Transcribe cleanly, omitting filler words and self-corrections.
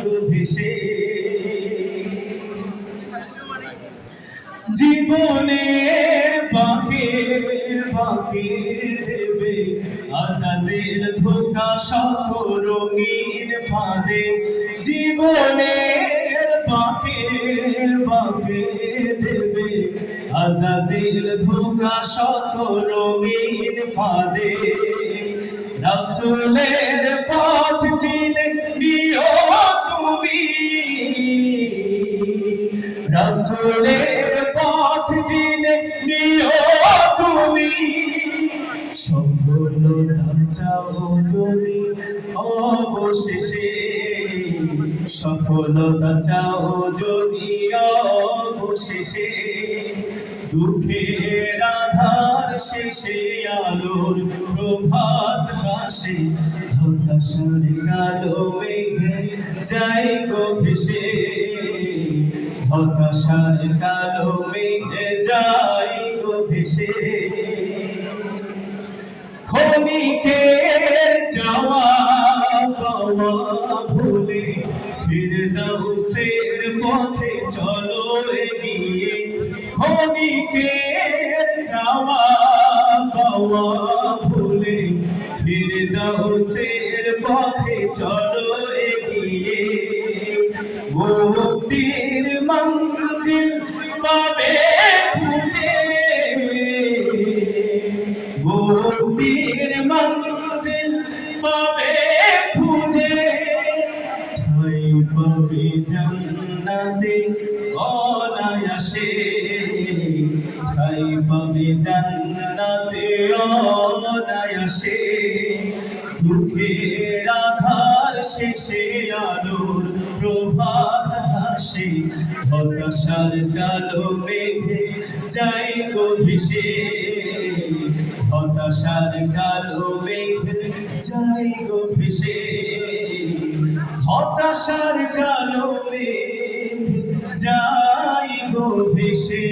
গো ভেসে। জীবনের বাঁকে বাঁকে দেবে আজাজের ধোঁকা শত রঙিন ফাঁদে। জীবনের বাঁকে বাঁকে দেবে আজাজের ধোঁকা শত রঙিন ফাঁদে। রাসূলের পথ চিনে নিও তুমি, রাসূলের পথ চিনে নিও তুমি। সফলতা চাও যদি অবশেষে, সফলতা চাও যদি অবশেষে, দুঃখের আধার শেষে আলোর প্রভাত হাসে। হতাশার কালো মেঘে যায় গো ভেসে, হতাশার কালো মেঘে যায় গো ভেসে। ক্ষণিকের যাওয়া পাওয়া ভুলে ফিরদাউসের পথে চলো এগিয়ে। ক্ষণিকের যাওয়া পাওয়া ভুলে ফিরদাউসের পথে চলো এগিয়ে। মুক্তির মঞ্জিল পাবে খুঁজে, মুক্তির মঞ্জিল পাবে খুঁজে। ঠাই পাবে জান্নাতে অনায়াসে, ঠাই পাবে জান্নাতে অনায়াসে। দুঃখের আধার শেষে আলোর প্রভাত হাসে। হতাশার কালো মেঘে যায় গো ভেসে, হতাশার কালো মেঘে যায় গো ভেসে। হতাশার কালো মেঘ যায় গো ভেসে।